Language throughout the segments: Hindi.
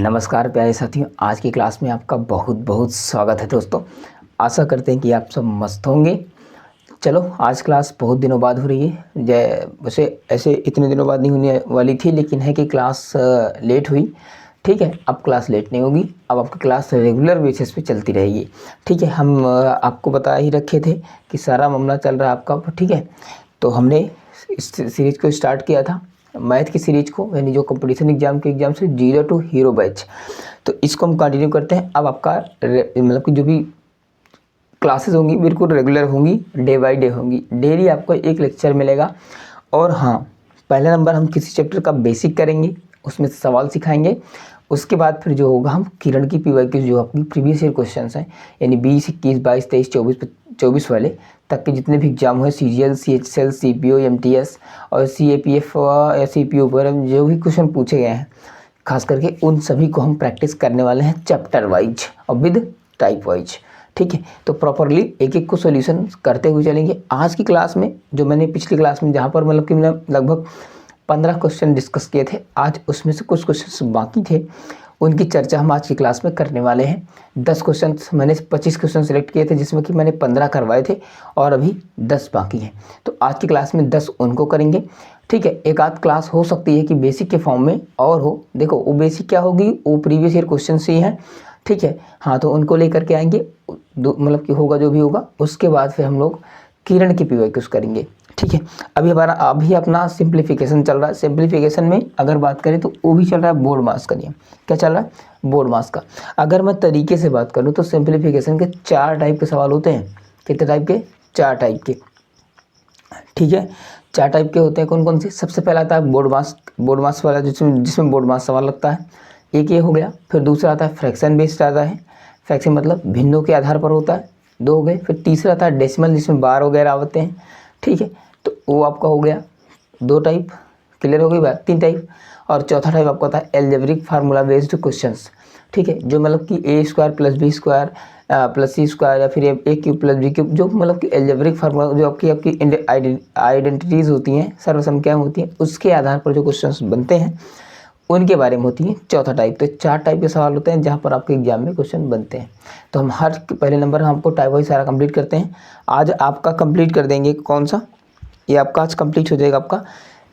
नमस्कार प्यारे साथियों, आज की क्लास में आपका बहुत बहुत स्वागत है दोस्तों। आशा करते हैं कि आप सब मस्त होंगे। चलो, आज क्लास बहुत दिनों बाद हो रही है। वैसे ऐसे इतने दिनों बाद नहीं होने वाली थी, लेकिन है कि क्लास लेट हुई। ठीक है, अब क्लास लेट नहीं होगी, अब आपकी क्लास रेगुलर बेसिस पे चलती रहेगी। ठीक है, हम आपको बता ही रखे थे कि सारा मामला चल रहा है आपका। ठीक है, तो हमने इस सीरीज़ को स्टार्ट किया था, मैथ की सीरीज को, यानी जो कंपटीशन एग्जाम के एग्जाम से 0 to हीरो बैच। तो इसको हम कंटिन्यू करते हैं। अब आपका मतलब कि जो भी क्लासेस होंगी बिल्कुल रेगुलर होंगी, डे बाय डे होंगी। डेली आपको एक लेक्चर मिलेगा। और हाँ, पहला नंबर हम किसी चैप्टर का बेसिक करेंगे, उसमें से सवाल सिखाएंगे। उसके बाद फिर जो होगा, हम किरण की PYQ जो अपनी प्रीवियस ईयर क्वेश्चंस हैं, यानी 20, 21, 22, 23, 24 वाले तक के जितने भी एग्जाम हुए, CGL, CHL, CPO, MTS और CAPF या CPU पर जो भी क्वेश्चन पूछे गए हैं, खास करके उन सभी को हम प्रैक्टिस करने वाले हैं चैप्टर वाइज और विद टाइप वाइज। ठीक है, तो प्रॉपरली एक एक को सॉल्यूशन करते हुए चलेंगे। आज की क्लास में जो मैंने पिछली क्लास में जहाँ पर मतलब कि मैंने लगभग 15 क्वेश्चन डिस्कस किए थे, आज उसमें से कुछ क्वेश्चन बाकी थे, उनकी चर्चा हम आज की क्लास में करने वाले हैं। 10 क्वेश्चन मैंने 25 क्वेश्चन सेलेक्ट किए थे, जिसमें कि मैंने 15 करवाए थे और अभी 10 बाकी हैं। तो आज की क्लास में 10 उनको करेंगे। ठीक है, एक आध क्लास हो सकती है कि बेसिक के फॉर्म में और हो। देखो, वो बेसिक क्या होगी, वो प्रीवियस ईयर क्वेश्चन ही हैं। ठीक है, हाँ, तो उनको लेकर के आएंगे, मतलब कि होगा जो भी होगा। उसके बाद फिर हम लोग किरण की PYQs करेंगे। ठीक है, अभी अपना सिंप्लीफिकेशन चल रहा है। सिंप्लीफिकेशन में अगर बात करें तो वो भी चल रहा है बोर्ड मास का नियम। क्या चल रहा है? बोर्ड मास का। अगर मैं तरीके से बात करूँ तो सिंप्लीफिकेशन के 4 टाइप के सवाल होते हैं। कितने टाइप के? 4 टाइप के। ठीक है, 4 टाइप के होते हैं। कौन कौन से? सबसे पहला आता है बोर्ड मास वाला, जिसमें बोर्ड मास सवाल लगता है। एक ये हो गया। फिर दूसरा आता है फ्रैक्शन बेस्ड आता है। फ्रैक्शन मतलब भिन्नों के आधार पर होता है। 2 हो गए। फिर तीसरा आता है डेसिमल, जिसमें बार वगैरह होते हैं। ठीक है, तो वो आपका हो गया 2 टाइप। क्लियर हो गई बात? 3 टाइप। और चौथा टाइप आपका होता है एल्जेब्रिक फार्मूला बेस्ड क्वेश्चंस। ठीक है, जो मतलब कि A² + B² + C² या फिर A³ + B³, जो मतलब कि एल्जेब्रिक फार्मूला, जो आपकी आइडेंटिटीज़ होती हैं, सर्वसंख्याएँ होती हैं, उसके आधार पर जो क्वेश्चंस बनते हैं उनके बारे में होती है चौथा टाइप। तो 4 टाइप के सवाल होते हैं जहाँ पर आपके एग्जाम में क्वेश्चन बनते हैं। तो हम हर पहले नंबर हम आपको टाइप वाइज सारा कंप्लीट करते हैं। आज आपका कंप्लीट कर देंगे। कौन सा? ये आपका आज कंप्लीट हो जाएगा आपका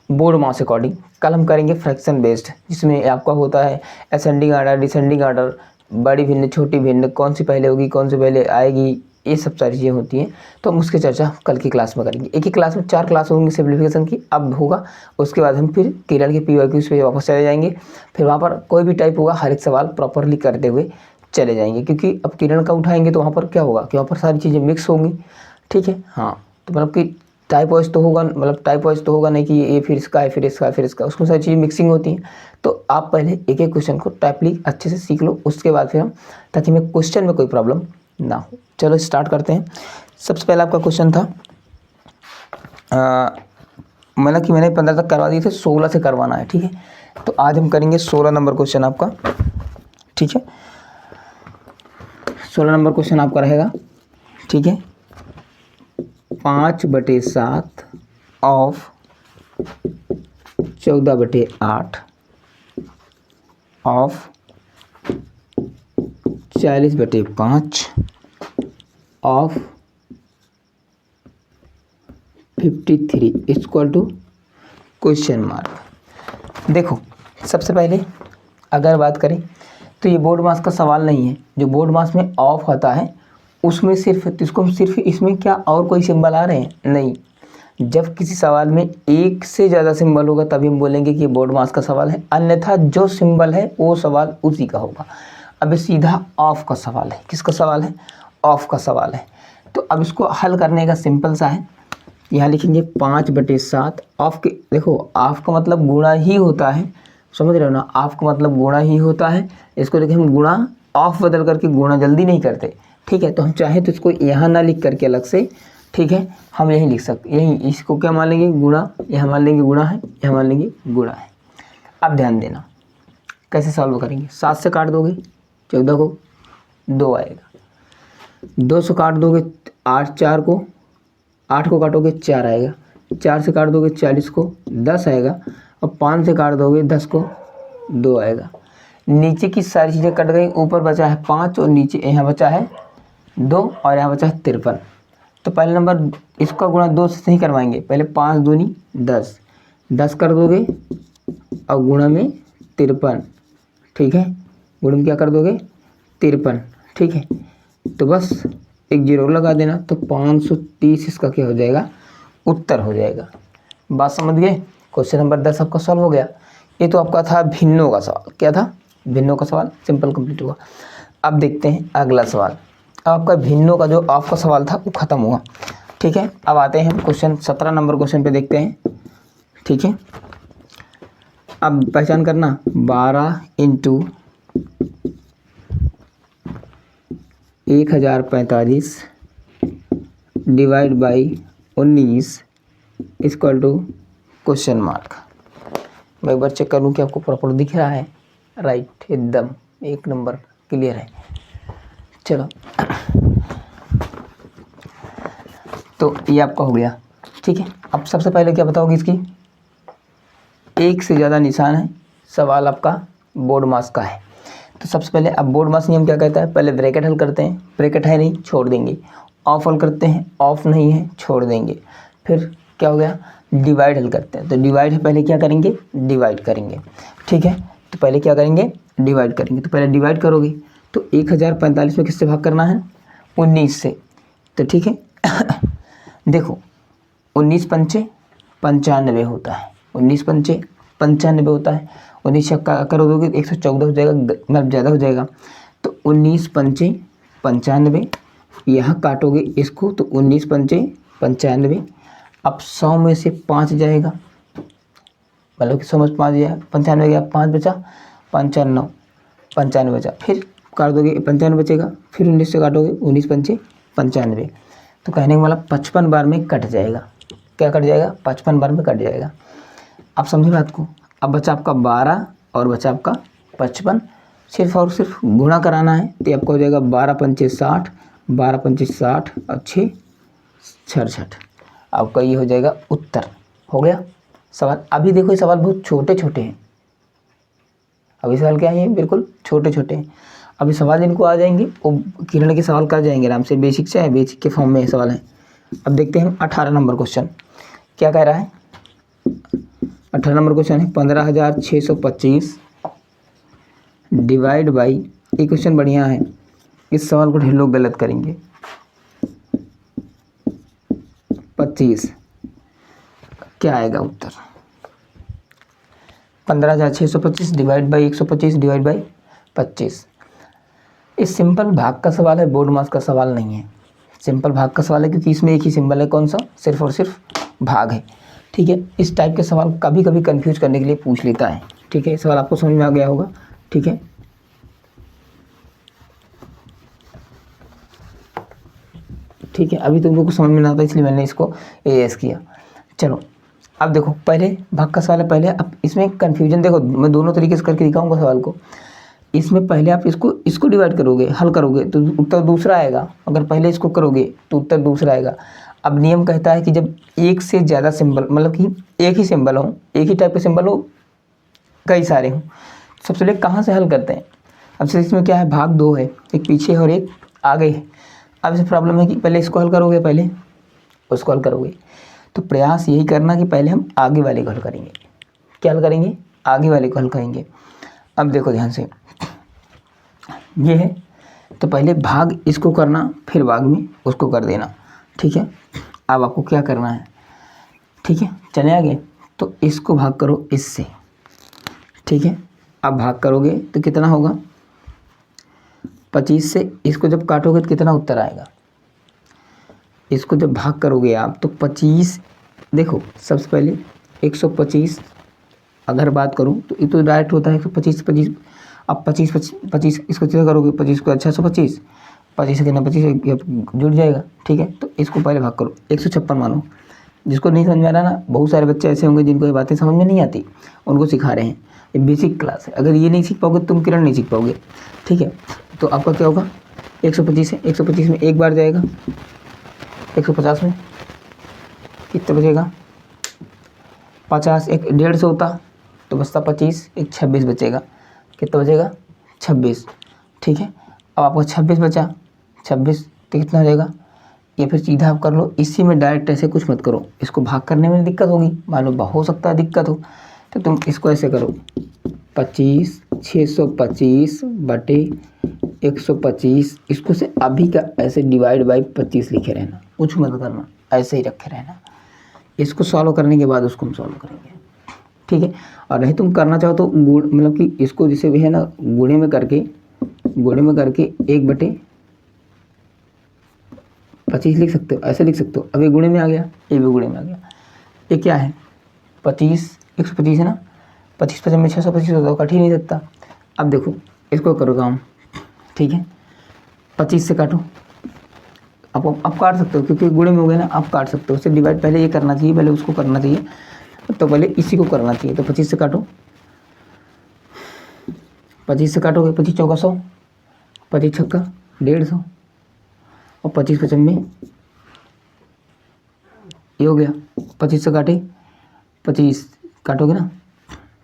बोर्ड मास अकॉर्डिंग। कल हम करेंगे फ्रैक्शन बेस्ड, जिसमें आपका होता है असेंडिंग आर्डर, डिसेंडिंग आर्डर, बड़ी भिन्न, छोटी भिन्न, कौन सी पहले होगी, कौन सी पहले आएगी, ये सब सारी चीज़ें होती हैं। तो हम उसकी चर्चा कल की क्लास में करेंगे। एक ही क्लास में 4 क्लास होंगी सिंप्लीफिकेशन की, अब होगा। उसके बाद हम फिर किरण की PYQs पे वापस चले जाएंगे। फिर वहाँ पर कोई भी टाइप होगा, हर एक सवाल प्रॉपरली करते हुए चले जाएंगे, क्योंकि अब किरण का उठाएंगे तो वहाँ पर क्या होगा कि वहाँ पर सारी चीज़ें मिक्स होंगी। ठीक है, हाँ, तो मतलब कि टाइप वाइज तो होगा, मतलब टाइप वाइज तो होगा नहीं कि ये फिर इसका है, फिर इसका है, फिर इसका, उसमें सारी चीज़ें मिक्सिंग होती हैं। तो आप पहले एक एक क्वेश्चन को टाइपली अच्छे से सीख लो, उसके बाद फिर हम, ताकि मैं क्वेश्चन में कोई प्रॉब्लम ना हो। चलो स्टार्ट करते हैं। सबसे पहला आपका क्वेश्चन था, मतलब कि मैंने 15 तक करवा दिए थे, 16 से करवाना है। ठीक है, तो आज हम करेंगे 16 नंबर क्वेश्चन आपका। ठीक है, 16 नंबर क्वेश्चन आपका रहेगा। ठीक है, 5/7 of 14/8 of 40/5 of 53 equal to question mark. देखो, सबसे पहले अगर बात करें तो ये बोर्ड मास का सवाल नहीं है। जो बोर्ड मास में ऑफ आता है उसमें सिर्फ इसमें क्या और कोई सिंबल आ रहे हैं? नहीं। जब किसी सवाल में एक से ज़्यादा सिंबल होगा तभी हम बोलेंगे कि ये बोर्ड मास का सवाल है, अन्यथा जो सिंबल है वो सवाल उसी का होगा। अब सीधा ऑफ का सवाल है। किसका सवाल है? ऑफ का सवाल है। तो अब इसको हल करने का सिंपल सा है, यहाँ लिखेंगे 5/7 ऑफ के। देखो, ऑफ का मतलब गुणा ही होता है, समझ रहे हो ना? ऑफ का मतलब गुणा ही होता है। इसको देखिए, हम गुणा ऑफ बदल करके गुणा जल्दी नहीं करते। ठीक है, तो हम चाहे तो इसको यहाँ ना लिख करके अलग से, ठीक है, हम यही लिख सकते, यही इसको क्या मान लेंगे? गुणा। यहाँ मान लेंगे गुणा है, यहाँ मान लेंगे गुणा है। अब ध्यान देना कैसे सॉल्व करेंगे। 7 से काट दोगे 14 को, 2 आएगा। 2 से काट दोगे 4 को, 8 को काटोगे 4 आएगा। 4 से काट दोगे 40 को, 10 आएगा। और 5 से काट दोगे 10 को, 2 आएगा। नीचे की सारी चीज़ें कट गई, ऊपर बचा है 5 और नीचे यहाँ बचा है 2 और यहाँ बचा है 53। तो पहले नंबर इसका गुणा 2 से नहीं करवाएंगे, पहले 5 दूनी 10, 10 कर दोगे और गुणा में 53, ठीक है, गुणा में क्या कर दोगे 53, ठीक है। तो बस एक जीरो लगा देना, तो 530 इसका क्या हो जाएगा, उत्तर हो जाएगा। बात समझ गए। क्वेश्चन नंबर 10 आपका सॉल्व हो गया। ये तो आपका था भिन्नों का सवाल। क्या था, भिन्नों का सवाल, सिंपल कंप्लीट हुआ। अब देखते हैं अगला सवाल। अब आपका भिन्नों का जो आपका सवाल था वो ख़त्म हुआ, ठीक है। अब आते हैं क्वेश्चन 17 नंबर क्वेश्चन पे देखते हैं, ठीक है। अब पहचान करना, 12 into 1045 divide by 19 equal to question mark. मैं एक बार चेक कर लूँ कि आपको प्रॉपर दिख रहा है। राइट, एकदम एक नंबर क्लियर है। चलो तो ये आपका हो गया, ठीक है। अब सबसे पहले क्या बताओगे, इसकी एक से ज़्यादा निशान है, सवाल आपका बोर्ड मास का है। तो सबसे पहले अब बोर्ड मास नियम क्या कहता है, पहले ब्रैकेट हल करते हैं, ब्रैकेट है नहीं छोड़ देंगे, ऑफ हल करते हैं, ऑफ नहीं है छोड़ देंगे, फिर क्या हो गया डिवाइड हल करते हैं। तो डिवाइड है, पहले क्या करेंगे डिवाइड करेंगे, ठीक है। तो पहले क्या करेंगे डिवाइड करेंगे, तो पहले डिवाइड करोगे तो 1045 में किससे भाग करना है 19 से, तो ठीक है। देखो 19 पंचे 95 होता है, 19 पंचे 95 होता है, 19 कर दोगे 114 हो जाएगा, मतलब ज़्यादा हो जाएगा। तो 19 पंचे 95, यहाँ काटोगे इसको तो 19 पंचे 95। अब 100 में से 5 जाएगा, मतलब कि 100 में से 5 जाएगा, 95 गया, 5 बचा, 95 बचा, फिर काट दोगे 95 बचेगा, फिर 19 से काटोगे 19 पंचे 95। तो कहने का मतलब 55 बार में कट जाएगा। क्या कट जाएगा 55 बार में कट जाएगा। आप समझे बात को। अब बचा आपका 12 और बचा आपका 55, सिर्फ और सिर्फ गुणा कराना है, तो आपका हो जाएगा 12 पंचे 60, 12 पंचे 60 और 6 66, आपका ये हो जाएगा उत्तर। हो गया सवाल। अभी देखो ये सवाल बहुत छोटे छोटे हैं, अभी सवाल क्या है बिल्कुल छोटे छोटे हैं। अभी सवाल इनको आ जाएंगे वो किरण के सवाल कर जाएंगे आराम से, बेसिक से है, बेसिक के फॉर्म में सवाल है। अब देखते हैं 18 नंबर क्वेश्चन क्या कह रहा है। 18 नंबर क्वेश्चन है 15,625 डिवाइड बाई, ये क्वेश्चन बढ़िया है, इस सवाल को ढेर लोग गलत करेंगे, 25 क्या आएगा उत्तर। 15,625 डिवाइड बाई 125 डिवाइड बाई 25। इस सिंपल भाग का सवाल है, बोर्ड मास का सवाल नहीं है। सिंपल भाग का सवाल है क्योंकि इसमें एक ही सिंबल है, कौन सा, सिर्फ और सिर्फ भाग है, ठीक है। इस टाइप के सवाल कभी कभी कंफ्यूज करने के लिए पूछ लेता है, ठीक है। सवाल आपको समझ में आ गया होगा, ठीक है। ठीक है, अभी तुम लोग को समझ में नहीं आता इसलिए मैंने इसको एएस किया। चलो अब देखो पहले भाग का सवाल है, पहले अब इसमें कन्फ्यूजन देखो, मैं दोनों तरीके से करके दिखाऊंगा सवाल को। इसमें पहले आप इसको डिवाइड करोगे, हल करोगे तो उत्तर दूसरा आएगा, अगर पहले इसको करोगे तो उत्तर दूसरा आएगा। अब नियम कहता है कि जब एक से ज़्यादा सिंबल, मतलब कि एक ही सिंबल हो, एक ही टाइप के सिंबल हो, कई सारे हों, सबसे पहले कहाँ से हल करते हैं। अब से इसमें क्या है, भाग 2 है, एक पीछे और एक आगे है। अब इसे प्रॉब्लम है कि पहले इसको हल करोगे, पहले उसको हल करोगे, तो प्रयास यही करना कि पहले हम आगे वाले को हल करेंगे। क्या हल करेंगे, आगे वाले को हल करेंगे। अब देखो ध्यान से, ये है तो पहले भाग इसको करना, फिर भाग में उसको कर देना, ठीक है। अब आपको क्या करना है, ठीक है, चले आगे, तो इसको भाग करो इससे, ठीक है। अब भाग करोगे तो कितना होगा 25 से, इसको जब काटोगे तो कितना उत्तर आएगा। इसको जब भाग करोगे आप तो 25, देखो सबसे पहले 125 अगर बात करूँ तो ये तो डायरेक्ट होता है 125 25। अब 25 इसको क्या करोगे, 25 को अच्छा 125, 25 से 25 जुड़ जाएगा, ठीक है। तो इसको पहले भाग करो, 156 मानो। जिसको नहीं समझ में आ रहा ना, बहुत सारे बच्चे ऐसे होंगे जिनको ये बातें समझ में नहीं आती, उनको सिखा रहे हैं, ये बेसिक क्लास है। अगर ये नहीं सीख पाओगे तुम किरण नहीं सीख पाओगे, ठीक है। तो आपका क्या होगा 125 है, 125 में एक बार जाएगा, 150 में कितना बचेगा 50, एक 150 होता तो बचता 25, एक 26 बचेगा, कितना बचेगा 26, ठीक है। अब आपको 26 बचा, 26 तो कितना हो जाएगा, या फिर सीधा आप कर लो, इसी में डायरेक्ट ऐसे कुछ मत करो, इसको भाग करने में दिक्कत होगी, मालूम हो सकता है दिक्कत हो, तो तुम इसको ऐसे करो 25 625 बटे 125, इसको से अभी का ऐसे डिवाइड बाई 25 लिखे रहना, कुछ मत करना, ऐसे ही रखे रहना। इसको सॉल्व करने के बाद उसको हम सॉल्व करेंगे, ठीक है। और नहीं तुम करना चाहो तो गुण मतलब कि इसको जैसे भी है ना गुणे में करके 1/25 लिख सकते हो, ऐसे लिख सकते हो। अब ये गुणे में आ गया, ये भी गुणे में आ गया। ये क्या है 25 125 है ना, 25 25 में 625 होता है, कट ही नहीं सकता। अब देखो इसको करो काम, ठीक है। 25 से काटो, आप काट सकते हो क्योंकि गुणे में हो गया ना, आप काट सकते हो। उससे डिवाइड पहले ये करना चाहिए, पहले उसको करना चाहिए, तो पहले इसी को करना चाहिए। तो 25 से काटो, 25 से काटोगे 25 चौका 100, 25 छक्का 150 और 25 55 ये हो गया। 25 से काटे 25 काटोगे ना,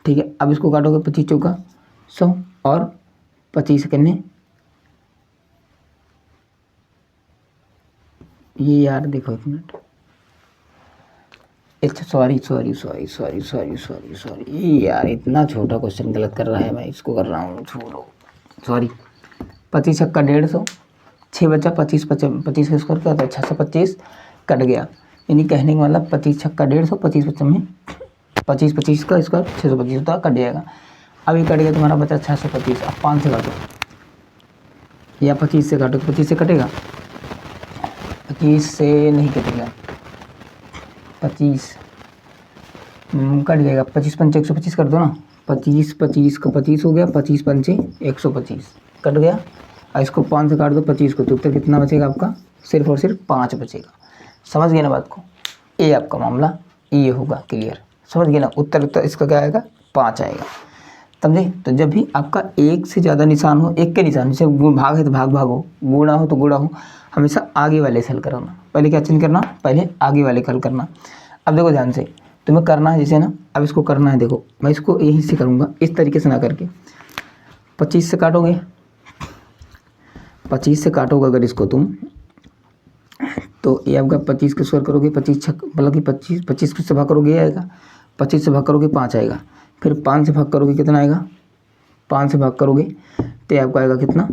ठीक है। अब इसको काटोगे 25 चौका 100 और 25 सेकंड ये यार देखो एक मिनट, अच्छा सॉरी यार इतना छोटा क्वेश्चन गलत कर रहा है, मैं इसको कर रहा हूँ, छोड़ो सॉरी। 25 छक्का 150, 6 बचा, 25 25 का स्क्वायर क्या होता है 625, कट गया। यानी कहने का मतलब 25 छक्का 150, 25 55 में 25 का स्क्वायर 625 होता है, कट जाएगा। अब ये कट गया, तुम्हारा बचा 625। अब 5 से काटो या 25 से काटो, तो 25 से कटेगा, 25 से नहीं कटेगा, 25 कट जाएगा। 25 पंचे 125 कर दो ना, 25 का 25 हो गया, 25 पंचे 125 कट गया। और इसको 5 से काट दो 25 को, तो उत्तर कितना बचेगा आपका, सिर्फ और सिर्फ 5 बचेगा। समझ गए ना बात को, ये आपका मामला ये होगा क्लियर, समझ गए ना। उत्तर इसका क्या आएगा 5 आएगा, समझे। तो जब भी आपका एक से ज़्यादा निशान हो, एक के निशान, जैसे भाग है तो भाग हो, गुणा हो तो गुणा हो, हमेशा आगे वाले से हल करना। पहले क्या चिन्ह करना, पहले आगे वाले का हल करना। अब देखो ध्यान से, तुम्हें करना है जैसे ना, अब इसको करना है, देखो मैं इसको यहीं से करूँगा, इस तरीके से ना करके 25 से काटोगे, 25 से काटोगे अगर इसको तुम, तो ये आपका 25 का स्क्वायर करोगे, 25 छक मतलब कि 25 से भाग करोगे ये आएगा, 25 से भाग करोगे 5 आएगा, फिर 5 से भाग करोगे कितना आएगा, 5 से भाग करोगे तो आपका आएगा कितना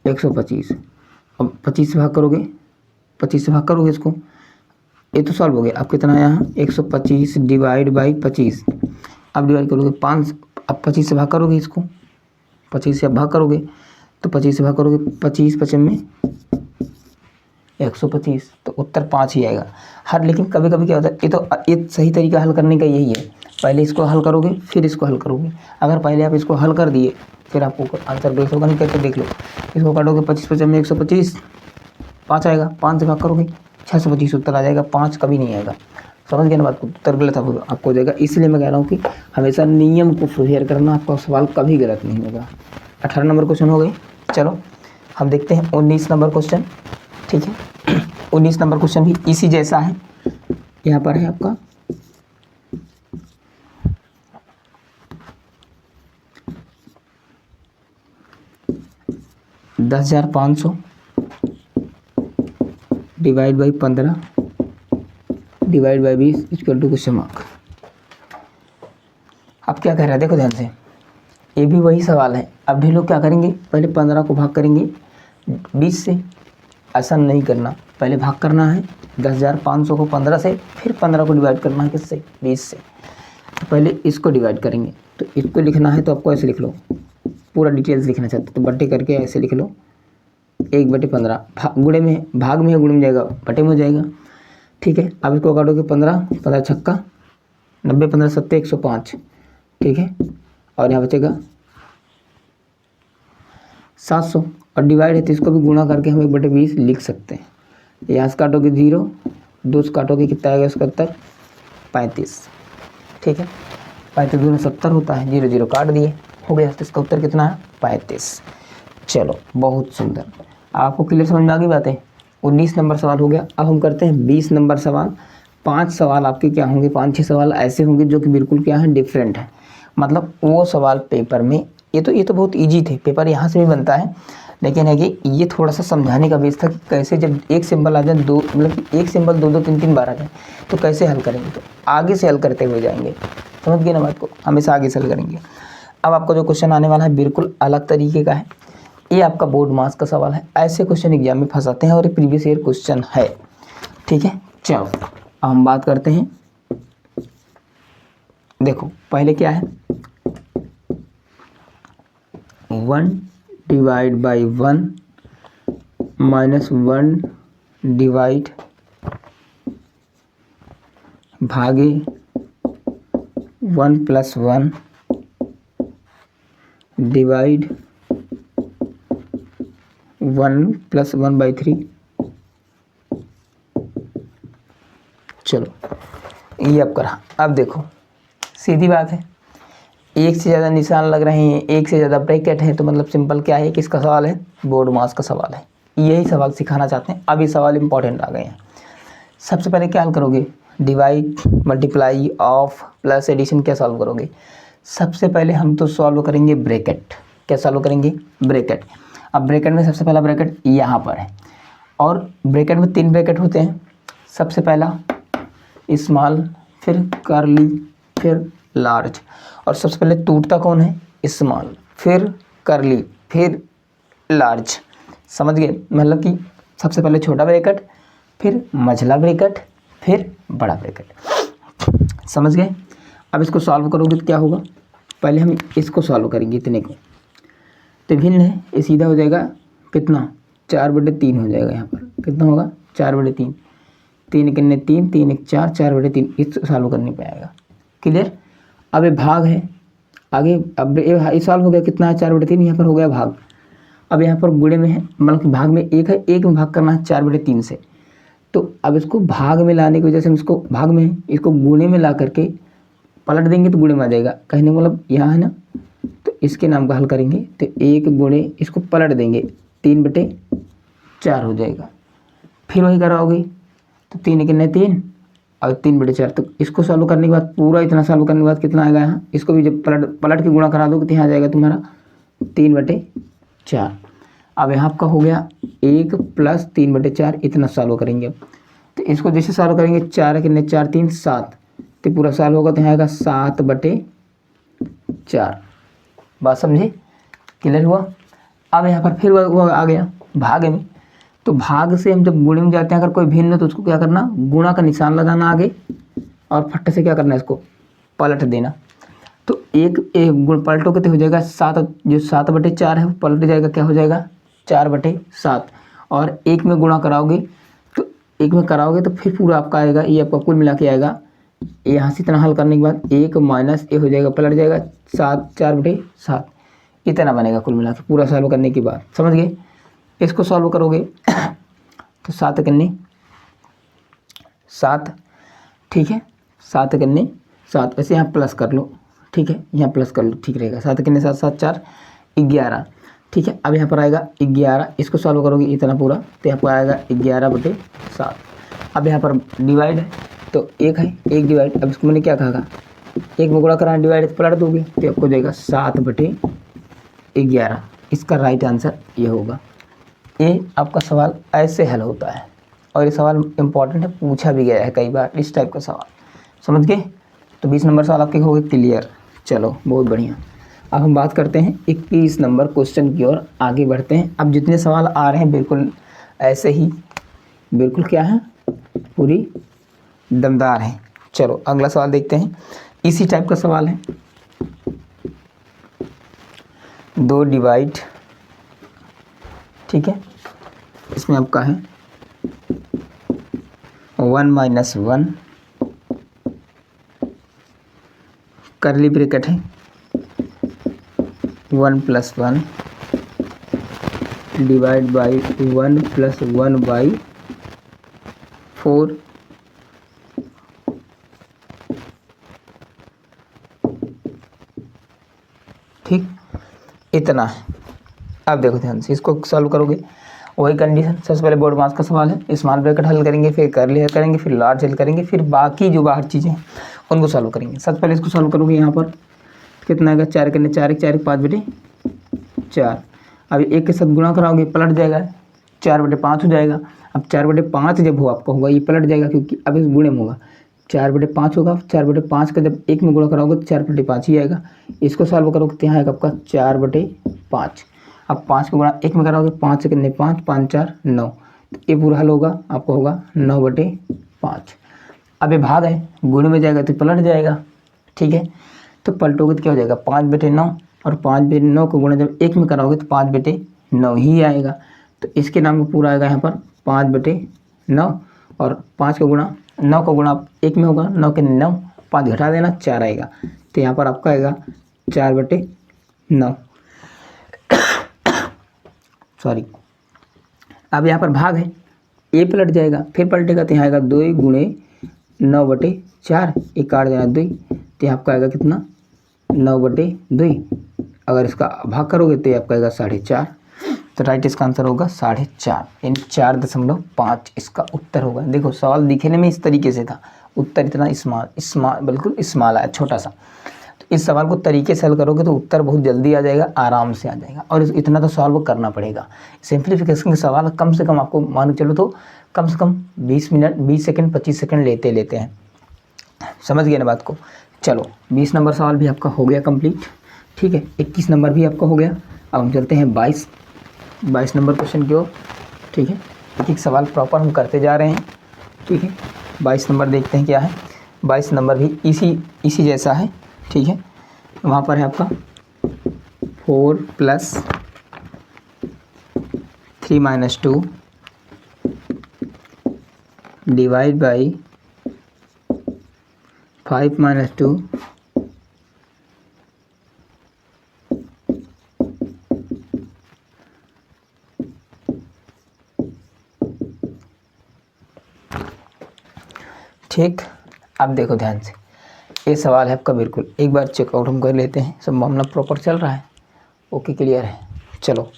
125। अब 25 से भाग करोगे, 25 से भाग करोगे इसको, ये तो सॉल्व हो गया। अब कितना आया 125 डिवाइड बाई 25। अब डिवाइड करोगे 5, अब 25 से भाग करोगे इसको, 25 से अब भाग करोगे, तो 25 से भाग करोगे 25 55 में 125, तो उत्तर 5 ही आएगा हर। लेकिन कभी कभी क्या होता है, ये सही तरीका हल करने का यही है, पहले इसको हल करोगे फिर इसको हल करोगे। अगर पहले आप इसको हल कर दिए फिर आपको आंसर गलत होगा, नहीं करके देख लो। इसको काटोगे 25 55 में 125, 5 आएगा, 5 से भाग करोगे 625, उत्तर आ जाएगा, 5 कभी नहीं आएगा। समझ गए ना बात को, उत्तर गलत आपको हो जाएगा। इसलिए मैं कह रहा हूँ कि हमेशा नियम को फेयर करना, आपका सवाल कभी गलत नहीं होगा। 18 नंबर क्वेश्चन हो गए। चलो हम देखते हैं 19 नंबर क्वेश्चन, ठीक है। 19 नंबर क्वेश्चन भी इसी जैसा है, यहाँ पर है आपका 10,500 divide by 15 divide by 20 equal to question mark. अब क्या कह रहा है देखो ध्यान से, ये भी वही सवाल है। अब भी लोग क्या करेंगे, पहले 15 को भाग करेंगे 20 से, ऐसा नहीं करना, पहले भाग करना है 10,500 को 15 से, फिर 15 को डिवाइड करना है किससे 20 से। तो पहले इसको डिवाइड करेंगे, तो इसको लिखना है तो आपको ऐसे लिख लो, पूरा डिटेल्स लिखना चाहते तो बट्टे करके ऐसे लिख लो 1/15, गुणे में भाग में है, गुणे में जाएगा बटे में हो जाएगा, ठीक है। अब इसको काटोगे 15 छक्का 90, 15 सत्ते 105, ठीक है। और यहाँ बचेगा 700, और डिवाइड है तो इसको भी गुणा करके हम 1/20 लिख सकते हैं। यहाँ से काटोगे 0, 2 से काटोगे कितना आएगा इसका उत्तर 35, ठीक है। 35 दूनी 70 होता है, 0 0 काट दिए, हो गया। तो इसका उत्तर कितना है 35। चलो बहुत सुंदर, आपको क्लियर समझ में आ गई बातें। 19 नंबर सवाल हो गया। अब हम करते हैं 20 नंबर सवाल। 5 सवाल आपके क्या होंगे, 5-6 सवाल ऐसे होंगे जो कि बिल्कुल क्या है डिफरेंट है, मतलब वो सवाल पेपर में ये तो बहुत इजी थे, पेपर यहाँ से भी बनता है, लेकिन है कि ये थोड़ा सा समझाने का बेस था कि कैसे जब एक सिंबल आ जाए, दो मतलब एक सिंबल दो दो तीन तीन बार आ जाए तो कैसे हल करेंगे। तो आगे से हल करते हुए जाएंगे, समझ गए ना बात को, हमेशा आगे से हल करेंगे। अब आपका जो क्वेश्चन आने वाला है बिल्कुल अलग तरीके का है, ये आपका बोर्ड मास का सवाल है। ऐसे क्वेश्चन एग्जाम में फंसाते हैं और ये प्रीवियस ईयर क्वेश्चन है, ठीक है। चलो अब हम बात करते हैं, देखो पहले क्या है, 1 डिवाइड बाई 1 माइनस 1 डिवाइड भागे 1 प्लस 1 डिवाइड 1 प्लस 1 बाई 3। चलो ये अब करा। अब देखो सीधी बात है, एक से ज़्यादा निशान लग रहे हैं, एक से ज़्यादा ब्रैकेट है, तो मतलब सिंपल क्या है, किसका सवाल है, बोर्ड मास का सवाल है। यही सवाल सिखाना चाहते हैं। अब ये सवाल इंपॉर्टेंट आ गए हैं। सबसे पहले क्या हल करोगे, divide multiply of plus addition क्या सॉल्व करोगे। सबसे पहले हम तो सॉल्व करेंगे ब्रैकेट, क्या सॉल्व करेंगे, ब्रैकेट। अब ब्रैकेट में सबसे पहला ब्रैकेट यहाँ पर है, और ब्रैकेट में 3 ब्रैकेट होते हैं। सबसे पहला स्मॉल, फिर कर्ली, फिर लार्ज, और सबसे पहले टूटता कौन है, स्मॉल, फिर कर्ली, फिर लार्ज। समझ गए, मतलब कि सबसे पहले छोटा ब्रैकेट, फिर मझला ब्रैकेट, फिर बड़ा ब्रैकेट। समझ गए। अब इसको सॉल्व करोगे तो क्या होगा, पहले हम इसको सॉल्व करेंगे, इतने को तो भिन्न है, ये सीधा हो जाएगा कितना, 4/3 हो जाएगा। यहाँ पर कितना होगा, 4/3, 3 कितने 3, 3 1 4, 4/3, इसको सॉल्व करने पे आएगा। क्लियर। अब ये भाग है आगे, अब ये सॉल्व हो गया, कितना है 4/3, यहाँ पर हो गया भाग। अब यहाँ पर गुणे में है, मतलब कि भाग में एक है, एक में भाग करना है 4/3 से। तो अब इसको भाग में लाने की वजह से हम इसको भाग में है, इसको गुणे में ला करके पलट देंगे तो गुणे में आ जाएगा। कहने का मतलब यहाँ है ना, तो इसके नाम का हल करेंगे तो 1 गुणे इसको पलट देंगे, 3/4 हो जाएगा। फिर वही कराओगे तो 3 कितने 3 और 3/4। तो इसको सॉल्व करने के बाद, पूरा इतना सॉल्व करने के बाद कितना आएगा यहाँ, इसको भी जब पलट के गुणा करा दोगे तो यहाँ आ जाएगा तुम्हारा 3/4। अब यहाँ आपका हो गया 1 प्लस 3/4, इतना सॉल्व करेंगे। तो इसको जैसे सॉल्व करेंगे, 4 कितने 4 3 7, तो पूरा सॉल्व होगा तो यहाँ आएगा 7/4। बात समझे, क्लियर हुआ। अब यहाँ पर फिर वो आ गया भाग में, तो भाग से हम जब गुणे में जाते हैं, अगर कोई भिन्न है तो उसको क्या करना, गुणा का निशान लगाना आगे, और फट से क्या करना है, इसको पलट देना। तो एक गुण पलटोगे तो हो जाएगा 7, जो 7/4 है वो पलट जाएगा, क्या हो जाएगा 4/7। और एक में गुणा कराओगे तो एक में कराओगे तो फिर पूरा आपका आएगा, ये आपका कुल मिला के आएगा। यहाँ से इतना हल करने के बाद 1 माइनस ये हो जाएगा, पलट जाएगा 7, 4/7, इतना बनेगा कुल मिला के पूरा सॉल्व करने के बाद। समझ गए। इसको सॉल्व करोगे तो 7 कितने 7, ठीक है, 7 कितने 7, ऐसे यहाँ प्लस कर लो, ठीक है, यहाँ प्लस कर लो, ठीक रहेगा। 7 कितने 7 7 4 11, ठीक है। अब यहाँ पर आएगा 11, इसको सॉल्व करोगे इतना पूरा तो यहाँ पर आएगा 11/7। अब यहाँ पर डिवाइड है तो 1 है, 1 डिवाइड, अब इसको मैंने क्या कहा, 1 में गुणा कराना, डिवाइड तो पलट दोगे तो आपको जाएगा 7/11। इसका राइट आंसर ये होगा। ये आपका सवाल ऐसे हल होता है, और ये सवाल इम्पॉर्टेंट है, पूछा भी गया है कई बार इस टाइप का सवाल। समझ गए। तो 20 नंबर सवाल आपके हो गए क्लियर। चलो बहुत बढ़िया। अब हम बात करते हैं 21 नंबर क्वेश्चन की ओर आगे बढ़ते हैं। अब जितने सवाल आ रहे हैं बिल्कुल ऐसे ही, बिल्कुल क्या है, पूरी दमदार है। चलो अगला सवाल देखते हैं, इसी टाइप का सवाल है। 2 डिवाइड, ठीक है, इसमें आपका है 1 माइनस 1, कर्ली ब्रैकेट है 1 प्लस 1 डिवाइड बाई 1 प्लस 1/4, ठीक, इतना है। अब देखो ध्यान से, इसको सॉल्व करोगे वही कंडीशन। सबसे पहले बोर्ड मास का सवाल है, स्मॉल ब्रैकेट हल करेंगे, फिर कर्ली हल करेंगे, फिर लार्ज हल करेंगे, फिर बाकी जो बाहर चीज़ें हैं उनको सॉल्व करेंगे। सबसे पहले इसको सॉल्व करोगे यहाँ पर कितना आएगा, 4 करने 4 1 4 5/4। अब एक के साथ गुणा कराओगे पलट जाएगा, 4/5 हो जाएगा। अब 4/5 जब हो आपका होगा ये पलट जाएगा, क्योंकि अब इस गुणे में होगा, 4/5 होगा। 4/5 का जब एक में गुणा कराओगे तो 4/5 ही आएगा। इसको सॉल्व करोगे तो यहाँ आएगा आपका 4/5। अब 5 को गुणा एक में कराओगे, 5 से कितने 5 5 4 9, तो ये पूरा हल होगा आपका होगा 9/5। अब ये भाग है, गुणे में जाएगा तो पलट जाएगा, ठीक है। तो पलटोगे तो क्या हो जाएगा 5/9, और 5/9 को गुणा जब एक में कराओगे तो 5/9 ही आएगा। तो इसके नाम में पूरा आएगा यहाँ पर 5/9, और 5 को गुणा 9 को गुणा एक में होगा, 9 के 9, 5 घटा देना 4 आएगा। तो यहाँ पर आपका आएगा 4/9, सॉरी। अब यहाँ पर भाग है, ए पलट जाएगा, फिर पलटेगा तो यहाँ आएगा 2 गुणे 9/4, एक काट देना 2, तो यहाँ आपका आएगा कितना 9/2। अगर इसका भाग करोगे तो ये आपका आएगा 4.5। तो राइट इसका आंसर होगा 4.5, यानी 4.5 इसका उत्तर होगा। देखो सवाल दिखने में इस तरीके से था, उत्तर इतना स्मॉल बिल्कुल स्मॉल आया, छोटा सा। तो इस सवाल को तरीके से हल करोगे तो उत्तर बहुत जल्दी आ जाएगा, आराम से आ जाएगा, और इतना तो सॉल्व करना पड़ेगा। सिंप्लीफिकेशन के सवाल कम से कम आपको मान के चलो तो कम से कम 20 मिनट 20 सेकंड 25 सेकंड लेते हैं। समझ गए ना बात को। चलो 20 नंबर सवाल भी आपका हो गया कंप्लीट, ठीक है। 21 नंबर भी आपका हो गया। अब हम चलते हैं 22 नंबर क्वेश्चन की ओर, ठीक है। एक सवाल प्रॉपर हम करते जा रहे हैं, ठीक है। 22 नंबर देखते हैं क्या है। 22 नंबर भी इसी जैसा है, ठीक है। वहाँ पर है आपका 4 + 3 - 2 डिवाइड बाई 5 - 2 ठीक। अब देखो ध्यान से, ये सवाल है आपका, बिल्कुल एक बार चेकआउट हम कर लेते हैं, सब मामला प्रॉपर चल रहा है, ओके क्लियर है। चलो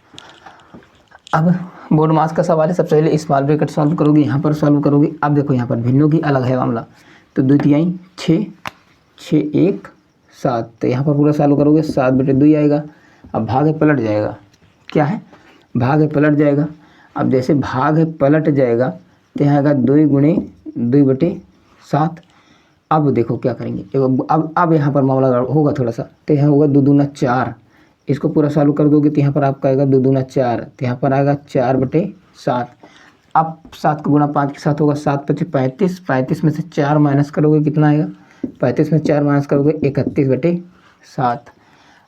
अब बोर्ड मास का सवाल है। सबसे पहले स्मॉल ब्रैकेट सॉल्व करोगे, यहाँ पर सॉल्व करोगे। अब देखो यहाँ पर भिन्नों की अलग है मामला, तो 2 तिहाई 6 6 1 7, तो यहाँ पर पूरा सॉल्व करोगे 7/2 आएगा। अब भाग है पलट जाएगा, क्या है भाग है पलट जाएगा। अब जैसे भाग है पलट जाएगा तो यहाँ आएगा 2 गुणे 2/7। अब देखो क्या करेंगे, अब यहाँ पर मामला होगा थोड़ा सा, तो यहाँ होगा 2 दूना 4, इसको पूरा सॉल्व कर दोगे तो यहाँ पर आपका आएगा 2 दूना 4, तो यहाँ पर आएगा 4/7। अब 7 का गुणा 5 के साथ होगा, 7 × 5 = 35, 35 में से 4 माइनस करोगे कितना आएगा, 35 में 4 माइनस करोगे 31/7।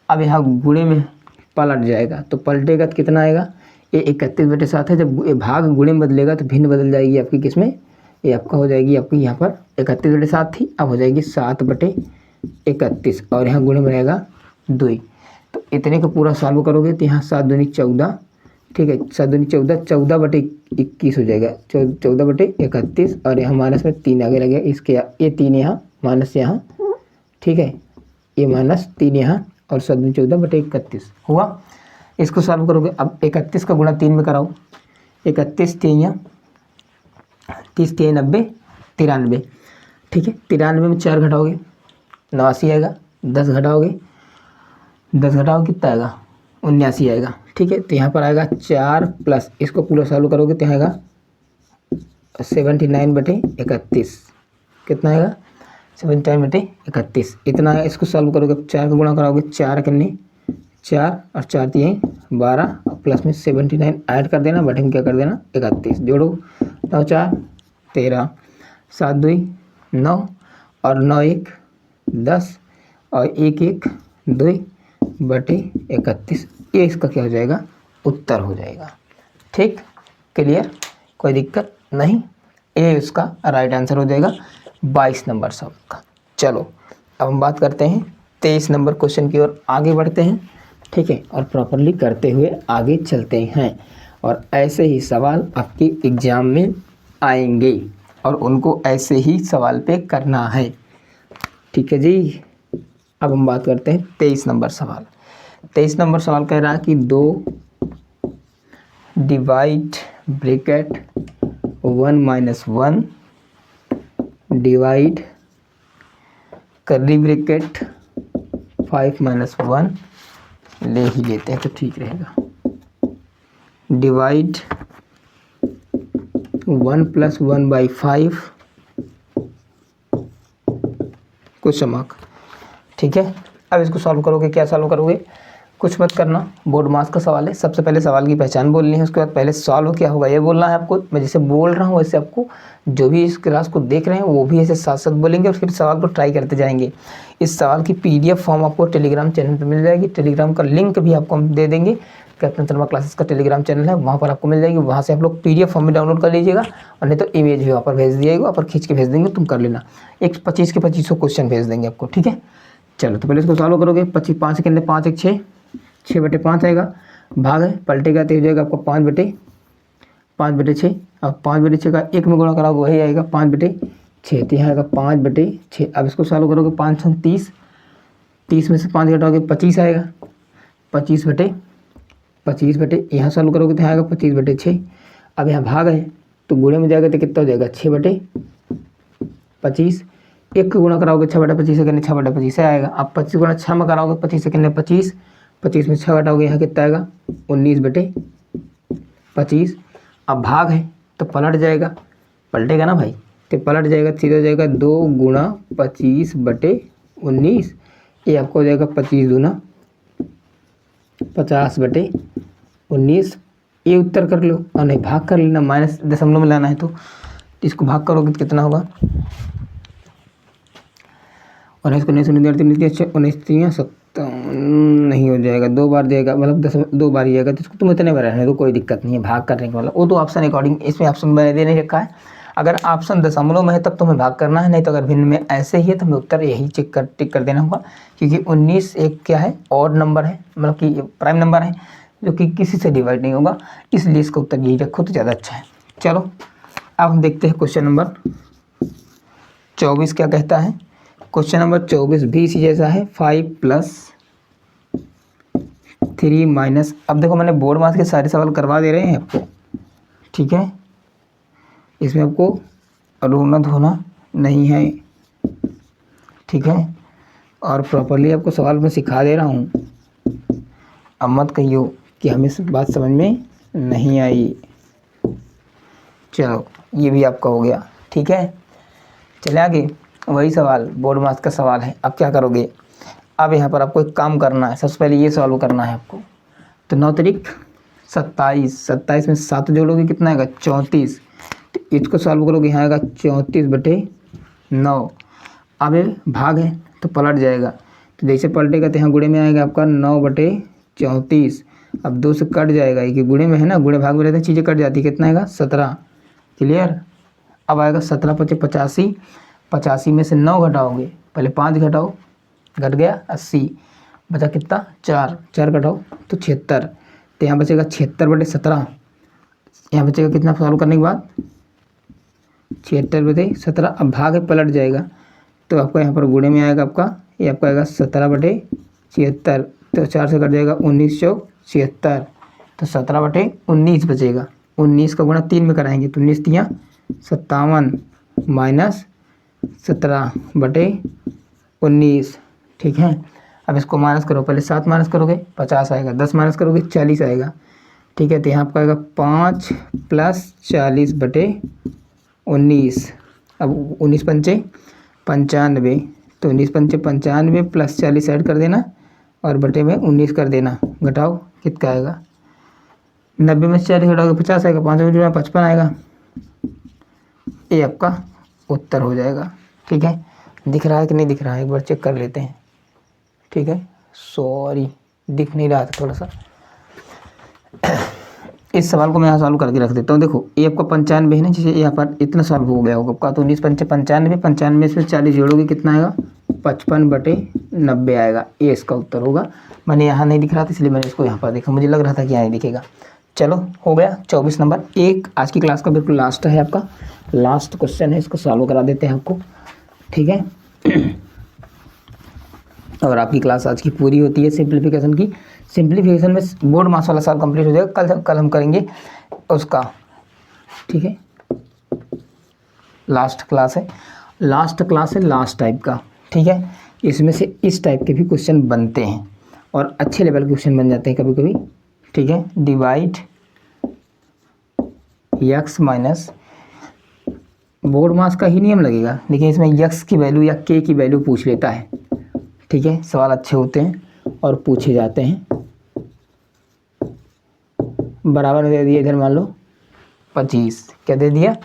अब यहाँ गुणे में पलट जाएगा, तो पलटेगा तो कितना आएगा, ये 31/7 है। जब ये भाग गुणे में बदलेगा तो भिन्न बदल जाएगी आपकी, किसमें, ये आपका हो जाएगी आपकी यहाँ पर 31/7 थी, अब हो जाएगी 7/31, और यहाँ गुणे में रहेगा 2। तो इतने को पूरा सॉल्व करोगे तो यहाँ 7 दूनी 14, ठीक है, 7 दूनी 14, 14/21 हो जाएगा, 14/31, और यहाँ माइनस में 3 आगे लगेगा, इसके ये 3 यहाँ माइनस यहाँ, ठीक है, ये -3 यहाँ, और 7 दूनी 14/31 हुआ। इसको सॉल्व करोगे। अब 31 का गुणा 3 में कराओ, 31 3 30 3 90 93, ठीक है। 93 में 4 घटाओगे 89 आएगा, 10 घटाओगे कितना आएगा 79 आएगा, ठीक है। तो यहाँ पर आएगा 4 प्लस, इसको पूरा सॉल्व करोगे तो आएगा 79/31, कितना आएगा 79/31, इतना है। इसको सॉल्व करोगे, 4 का गुणा कराओगे, 4 करने 4 और 4 3 12, और प्लस में 79 ऐड कर देना, बटे में क्या कर देना 31, जोड़ो 9 4 13, 7 2 9, और 9 1 10, और 1 1 2/31, ये इसका क्या हो जाएगा, उत्तर हो जाएगा। ठीक क्लियर, कोई दिक्कत नहीं, ये इसका राइट आंसर हो जाएगा 22 नंबर सवाल का। चलो अब हम बात करते हैं 23 नंबर क्वेश्चन की ओर आगे बढ़ते हैं, ठीक है, और प्रॉपरली करते हुए आगे चलते हैं। और ऐसे ही सवाल आपके एग्जाम में आएंगे और उनको ऐसे ही सवाल पे करना है, ठीक है जी। अब हम बात करते हैं 23 नंबर सवाल। 23 नंबर सवाल कह रहा है कि 2 divide bracket 1 - 1 divide curly bracket 5 minus 1 ले ही लेते हैं तो ठीक रहेगा। Divide 1 plus 1/5 question mark. ठीक है, अब इसको सॉल्व करोगे। क्या सॉल्व करोगे, कुछ मत करना, बोर्ड मार्क्स का सवाल है। सबसे पहले सवाल की पहचान बोलनी है, उसके बाद पहले सॉल्व क्या होगा ये बोलना है आपको। मैं जैसे बोल रहा हूँ वैसे आपको जो भी इस क्लास को देख रहे हैं वो भी ऐसे साथ साथ बोलेंगे और फिर सवाल को ट्राई करते जाएंगे। इस सवाल की PDF फॉर्म आपको टेलीग्राम चैनल पर मिल जाएगी। टेलीग्राम का लिंक भी आपको हम दे देंगे। कैप्टन शर्मा क्लासेस का टेलीग्राम चैनल है, वहाँ पर आपको मिल जाएगी। वहाँ से आप लोग PDF फॉर्म में डाउनलोड कर लीजिएगा और नहीं तो इमेज भी वहाँ पर भेज दिएगा, वहाँ पर खींच के भेज देंगे, तुम कर लेना। 25 के 2500 क्वेश्चन भेज देंगे आपको। ठीक है, चलो तो पहले इसको सॉल्व करोगे। 25 5 के अंदर 5 1 6 6/5 आएगा। भाग है, पलटेगा तो हो जाएगा आपका 5/6। अब 5/6 का 1 में गुणा कराओगे वही आएगा 5/6, तो यहाँ आएगा 5/6। अब इसको सॉल्व करोगे 5 6 30, 30 में से 5 घटाओगे 25 आएगा। 25/25 यहाँ सॉल्व करोगे तो यहाँ आएगा 25/6। अब यहाँ भाग है तो गुणे में जाएगा तो कितना हो जाएगा 6/25। 1 का गुणा कराओगे 6/25 सेकंड 6/25 से आएगा। अब 25 गुणा 6 में कराओगे 25 सेकंड में 25 में 6 घटाओगे यहाँ कितना आएगा 19/25। अब भाग है तो पलट जाएगा, पलटेगा ना भाई, तो पलट जाएगा, सीधा हो जाएगा 2 गुणा 25/19। ये आपको हो जाएगा 25 दूना 50/19। ये उत्तर कर लो और नहीं भाग कर लेना, माइनस दशमलव में लाना है तो इसको भाग करोगे तो कितना होगा 19 को 19 नहीं हो जाएगा, 2 बार जाएगा, मतलब 2 बार ही जाएगा, तो इसको तुम इतने बार रहने दो, कोई दिक्कत नहीं है भाग करने का। मतलब वो तो ऑप्शन अकॉर्डिंग, इसमें ऑप्शन मैंने दे नहीं रखा है। अगर ऑप्शन दशमलव में है तब तुम्हें भाग करना है, नहीं तो अगर भिन्न में ऐसे ही है तो हमें उत्तर यही टिक कर देना होगा। क्योंकि 19 एक क्या है, ऑड नंबर है, मतलब कि प्राइम नंबर है जो कि किसी से डिवाइड नहीं होगा, इसलिए इसका उत्तर यही रखो तो ज़्यादा अच्छा है। चलो अब हम देखते हैं क्वेश्चन नंबर 24 क्या कहता है। क्वेश्चन नंबर 24 भी इसी जैसा है। 5 + 3 माइनस, अब देखो मैंने बोर्ड मार्क्स के सारे सवाल करवा दे रहे हैं आपको। ठीक है, इसमें आपको रोना धोना नहीं है। ठीक है, और प्रॉपरली आपको सवाल में सिखा दे रहा हूँ। अब मत कहियो कि हमें बात समझ में नहीं आई। चलो ये भी आपका हो गया। ठीक है, चले आगे। वही सवाल बोर्ड मार्क्स का सवाल है। अब क्या करोगे, अब यहाँ पर आपको एक काम करना है। सबसे पहले ये सॉल्व करना है आपको। तो 9 तारीख 27, 27 में 7 जोड़ोगे कितना आएगा 34। तो इसको सॉल्व करोगे यहाँ आएगा 34/9। अब ये भाग है तो पलट जाएगा, तो जैसे पलटेगा तो यहाँ गुणे में आएगा आपका 9/34। अब 2 से कट जाएगा, ये कि गुणे में है ना, गुणे भाग में रहते हैं चीज़ें कट जाती है, कितना आएगा 17। क्लियर। अब आएगा 17 × 5 = 85। 85 में से 9 घटाओगे, पहले 5 घटाओ, घट गया 80, बचा कितना 4 घटाओ तो 76। तो यहाँ बचेगा 76/17। यहाँ बचेगा कितना सॉल्व करने के बाद 76/17। अब भाग है पलट जाएगा तो आपका यहाँ पर गुणे में आएगा आपका, ये आपका आएगा 17/76। तो 4 से कट जाएगा 19 × 76, तो 17/19 बचेगा। 19 का गुणा 3 में कराएंगे तो 19 × 3 = 57 माइनस 17/19। ठीक है, अब इसको माइनस करो, पहले 7 माइनस करोगे 50 आएगा, 10 माइनस करोगे 40 आएगा। ठीक है, तो यहाँ आपका आएगा 5 + 40/19। अब 19 × 5 = 95, तो 19 × 5 = 95 + 40 ऐड कर देना और बटे में 19 कर देना। घटाओ कितना आएगा 90 में से 40 घटाओगे 50 आएगा, 5 में जोड़ा 55 आएगा। ये आपका उत्तर हो जाएगा। ठीक है, दिख रहा है कि नहीं दिख रहा है, एक बार चेक कर लेते हैं। ठीक है, सॉरी दिख नहीं रहा था थोड़ा सा। इस सवाल को मैं यहाँ सॉल्व करके रख देता हूँ। देखो ये आपका 95 है ना, जैसे यहाँ पर इतना सॉल्व हो गया होगा आपका। तो 19 × 5 = 95, 95 से 40 जोड़ोगे कितना आएगा 55/90 आएगा। ये इसका उत्तर होगा। मैंने यहाँ नहीं दिख रहा था इसलिए मैंने इसको यहाँ पर देखा, मुझे लग रहा था कि यहाँ नहीं दिखेगा। चलो हो गया 24 नंबर। एक आज की क्लास का बिल्कुल लास्ट है, आपका लास्ट क्वेश्चन है, इसको सॉल्व करा देते हैं आपको। ठीक है, और आपकी क्लास आज की पूरी होती है सिंप्लीफिकेशन की। सिंप्लीफिकेशन में बोर्ड मार्क्स वाला साल कंप्लीट हो जाएगा। कल हम करेंगे उसका। ठीक है, लास्ट क्लास है लास्ट टाइप का। ठीक है, इसमें से इस टाइप के भी क्वेश्चन बनते हैं और अच्छे लेवल के क्वेश्चन बन जाते हैं कभी कभी। ठीक है, डिवाइड यक्स माइनस, बोर्ड मास का ही नियम लगेगा, लेकिन इसमें यक्स की वैल्यू या के की वैल्यू पूछ लेता है। ठीक है, सवाल अच्छे होते हैं और पूछे जाते हैं। बराबर दे दिया इधर, मान लो 25, क्या दे दिया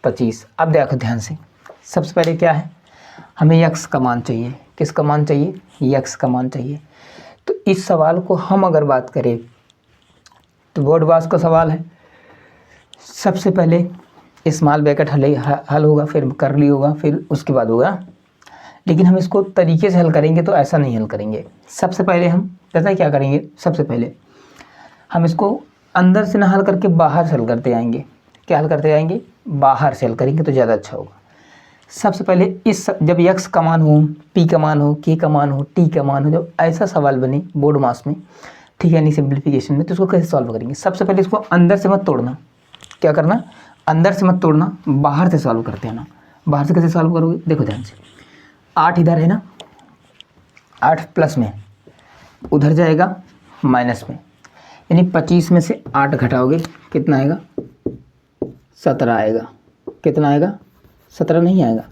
25। अब देखो ध्यान से, सबसे पहले क्या है, हमें यक्स का मान चाहिए। किसका मान चाहिए? यक्स का मान चाहिए। तो इस सवाल को हम अगर बात करें तो बोर्ड मास का सवाल है। सबसे पहले स्मॉल ब्रैकेट हल होगा, फिर करली होगा, फिर उसके बाद होगा। लेकिन हम इसको तरीके से हल करेंगे तो ऐसा नहीं हल करेंगे। सबसे पहले हम पता है क्या करेंगे, सबसे पहले हम इसको अंदर से ना हल करके बाहर से हल करते आएंगे। क्या हल करते आएंगे? बाहर से हल करेंगे तो ज़्यादा अच्छा होगा। सबसे पहले जब यक्स का मान हो, पी का मान हो, के का मान हो, टी का मान हो, जब ऐसा सवाल बने बोर्ड मास में, ठीक है, यानी सिंप्लीफिकेशन में, तो उसको कैसे सॉल्व करेंगे? सबसे पहले इसको अंदर से मत तोड़ना। क्या करना? अंदर से मत तोड़ना, बाहर से सॉल्व करते हैं ना। बाहर से कैसे सॉल्व करोगे? देखो ध्यान से, 8 इधर है ना, 8 प्लस में, उधर जाएगा माइनस में, यानी 25 में से 8 घटाओगे, कितना आएगा? 17 आएगा। कितना आएगा? 17 नहीं आएगा।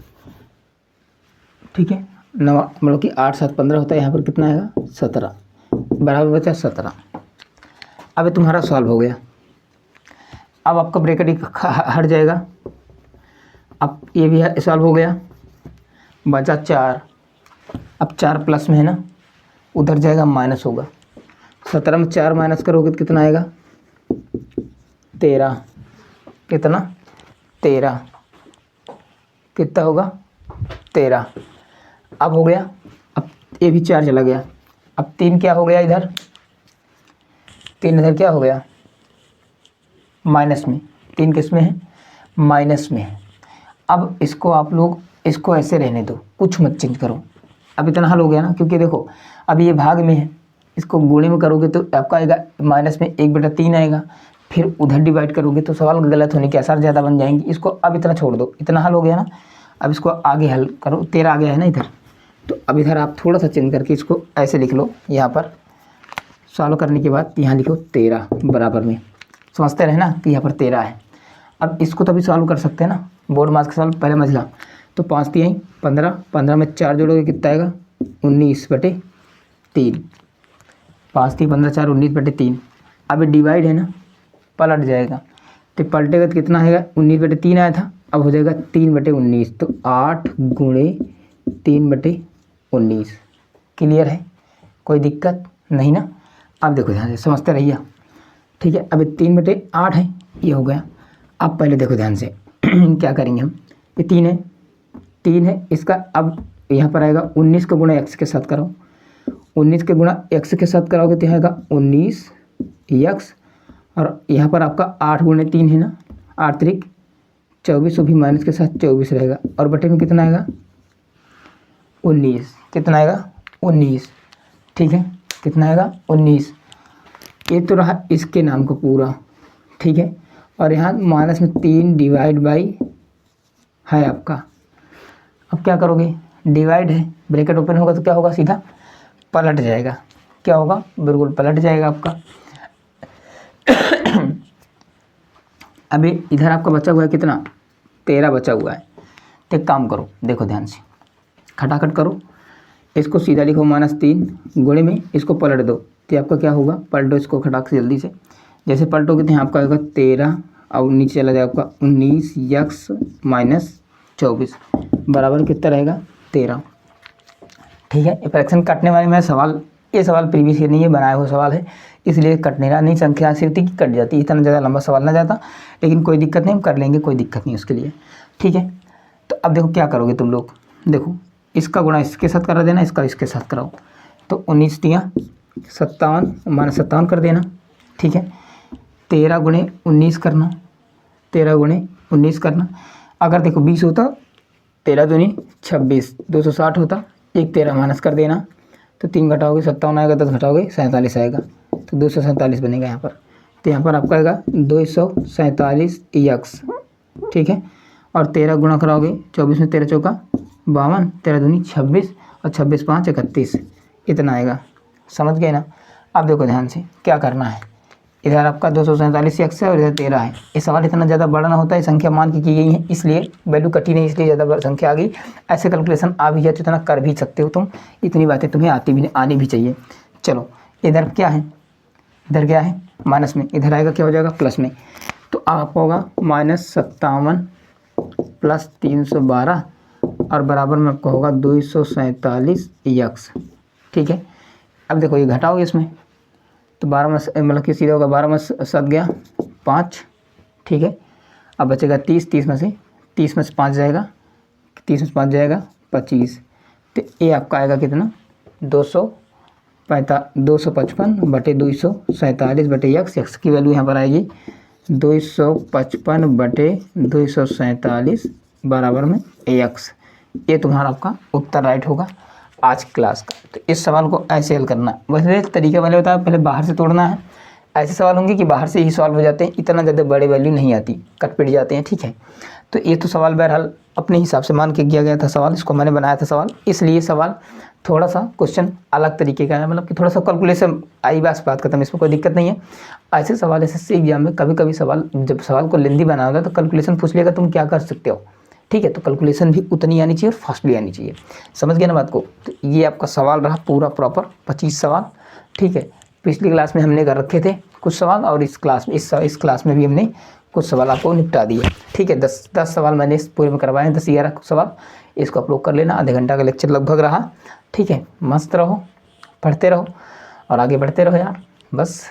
ठीक है, मतलब कि 8 7 15 होता है, यहाँ पर कितना आएगा? 17, बराबर बचा 17। अब ये तुम्हारा सॉल्व हो गया। अब आपका ब्रैकेट हट जाएगा। अब ये भी सॉल्व हो गया, बचा 4। अब 4 प्लस में है ना, उधर जाएगा माइनस होगा। 17 में 4 माइनस करोगे तो कितना आएगा? 13। कितना? 13। कितना होगा? 13। अब हो गया, अब ये भी 4 चला गया। अब 3 क्या हो गया इधर? 3 इधर क्या हो गया? माइनस में। 3 किस में है? माइनस में है। अब इसको आप लोग इसको ऐसे रहने दो, कुछ मत चेंज करो। अब इतना हल हो गया ना, क्योंकि देखो अब ये भाग में है, इसको गुणे में करोगे तो आपका आएगा माइनस में 1/3 आएगा। फिर उधर डिवाइड करोगे तो सवाल गलत होने के आसार ज़्यादा बन जाएंगे। इसको अब इतना छोड़ दो, इतना हल हो गया ना। अब इसको आगे हल करो, 13 आ गया है ना इधर, तो अब इधर आप थोड़ा सा चेंज करके इसको ऐसे लिख लो। यहाँ पर सॉल्व करने के बाद यहाँ लिखो 13 बराबर में, समझते रहे ना कि यहाँ पर 13 है। अब इसको तो भी सॉल्व कर सकते हैं ना, बोर्ड मास का सॉल्व। पहले मझला तो 5 3 15, 15 में 4 जोड़ोगे कितना आएगा? 19/3। 5 3 15 4 19/3। अब डिवाइड है ना, पलट जाएगा, तो पलटेगा तो कितना आएगा? 19/3 आया था, अब हो जाएगा 3/19, तो 8 गुणे 3/19। क्लियर है? कोई दिक्कत नहीं ना? अब देखो ध्यान से, समझते रहिए। ठीक है, अब 3/8 है, ये हो गया। अब पहले देखो ध्यान से क्या करेंगे हम, ये 3 है इसका। अब यहाँ पर आएगा 19 का गुणा x के साथ करो, 19 के गुणा x के साथ कराओगे तो यहाँ आएगा 19x, और यहाँ पर आपका 8 गुणे 3 है ना, 8 त्रिक 24, वो भी माइनस के साथ 24 रहेगा, और बटे में कितना आएगा? 19। कितना आएगा? 19। ठीक है, कितना आएगा? 19। ये तो रहा इसके नाम का पूरा। ठीक है, और यहाँ माइनस में 3 डिवाइड बाई है आपका। अब क्या करोगे? डिवाइड है, ब्रैकेट ओपन होगा तो क्या होगा? सीधा पलट जाएगा। क्या होगा? बिल्कुल पलट जाएगा आपका। अभी इधर आपका बचा हुआ है कितना? 13 बचा हुआ है। तो एक काम करो, देखो ध्यान से, खटाखट करो, इसको सीधा लिखो -3 गुणे में इसको पलट दो, तो आपका क्या होगा? पलटो इसको खटाक से जल्दी से। जैसे पलटोगे तो यहाँ आपका आएगा 13, और नीचे चला जाएगा आपका 19x माइनस 24 बराबर कितना रहेगा? 13। ठीक है, ये फ्रैक्शन काटने वाले में सवाल, ये सवाल प्रीवियस ईयर नहीं है, बनाया हुआ सवाल है, इसलिए कटने रहा नहीं, संख्या सिर्फ की कट जाती है, इतना ज़्यादा लंबा सवाल ना जाता, लेकिन कोई दिक्कत नहीं, हम कर लेंगे, कोई दिक्कत नहीं उसके लिए। ठीक है, तो अब देखो क्या करोगे तुम लोग, देखो इसका गुणा इसके साथ करा देना, इसका इसके साथ कराओ, तो 19 तियाँ 57 -57 कर देना। ठीक है, 13 गुणे 19 करना, 13 गुणे 19 करना। अगर देखो 20 होता, 13 दूनी 26, 260 होता, एक 13 माइनस कर देना, तो 3 घटाओगे 57 आएगा, 10 घटाओगे 47 आएगा, तो 247 बनेगा यहाँ पर। तो यहाँ पर आपका आएगा 247x। ठीक है, और 13 गुणा कराओगे 24 में 13 चौका 52, 13 दूनी 26, और 26 5 31, इतना आएगा। समझ गए ना। अब देखो ध्यान से क्या करना है, इधर आपका 247 x है और इधर 13 है। ये सवाल इतना ज़्यादा बड़ा ना होता है, संख्या मान की गई है इसलिए वैल्यू कटी नहीं, इसलिए ज़्यादा संख्या आ गई। ऐसे कैलकुलेशन आ भी जाए तो इतना कर भी सकते हो तुम, इतनी बातें तुम्हें आनी भी चाहिए। चलो इधर क्या है, इधर क्या है माइनस में, इधर आएगा क्या हो जाएगा प्लस में। तो आपका होगा -57 प्लस 312 और बराबर में आपका होगा 247 x। ठीक है। अब देखो ये घटाओगे इसमें तो 12 में मतलब कि सीधा होगा 12 में 7 गया 5। ठीक है। अब बचेगा 30, 30 में से 5 जाएगा, 30 में से 5 जाएगा 25। तो ये आपका आएगा कितना 255 बटे 247 बटे x की वैल्यू यहाँ पर आएगी 255 बटे 247 बराबर में x। ये तुम्हारा आपका उत्तर राइट होगा आज की क्लास का। तो इस सवाल को ऐसे हल करना है, वैसे तरीके मैंने बताया, पहले बाहर से तोड़ना है। ऐसे सवाल होंगे कि बाहर से ही सॉल्व हो जाते हैं, इतना ज़्यादा बड़े वैल्यू नहीं आती, कट पिट जाते हैं। ठीक है। तो ये तो सवाल बहरहाल अपने हिसाब से मान के किया गया था सवाल, इसको मैंने बनाया था सवाल, इसलिए सवाल थोड़ा सा क्वेश्चन अलग तरीके का है, मतलब कि थोड़ा सा कैलकुलेशन आई बस बात खत्म, इसमें कोई दिक्कत नहीं है। ऐसे सवाल एसएससी एग्जाम में कभी कभी सवाल, जब सवाल को लेंदी बना होता है तो कैलकुलेशन पूछ लेगा तुम क्या कर सकते हो। ठीक है। तो कैलकुलेशन भी उतनी आनी चाहिए और फास्ट भी आनी चाहिए। समझ गए ना बात को। तो ये आपका सवाल रहा पूरा प्रॉपर 25 सवाल। ठीक है। पिछली क्लास में हमने कर रखे थे कुछ सवाल और इस क्लास में भी हमने कुछ सवाल आपको निपटा दिए। ठीक है। 10 सवाल मैंने इस पूरे में करवाए हैं, 10-11 सवाल। इसको अपलोड कर लेना, आधे घंटा का लेक्चर लगभग रहा। ठीक है। मस्त रहो, पढ़ते रहो और आगे बढ़ते रहो यार। बस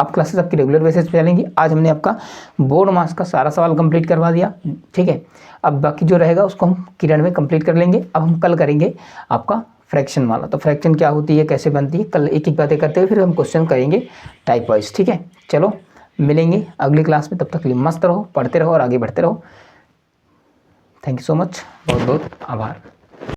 अब क्लासेस आपकी रेगुलर बेसिस पे चलेंगी। आज हमने आपका बोर्ड मास का सारा सवाल कंप्लीट करवा दिया। ठीक है। अब बाकी जो रहेगा उसको हम किरण में कंप्लीट कर लेंगे। अब हम कल करेंगे आपका फ्रैक्शन वाला। तो फ्रैक्शन क्या होती है, कैसे बनती है, कल एक एक बातें करते हुए फिर हम क्वेश्चन करेंगे टाइप वाइज। ठीक है। चलो मिलेंगे अगली क्लास में, तब तक के लिए मस्त रहो, पढ़ते रहो और आगे बढ़ते रहो। थैंक यू सो मच, बहुत बहुत आभार।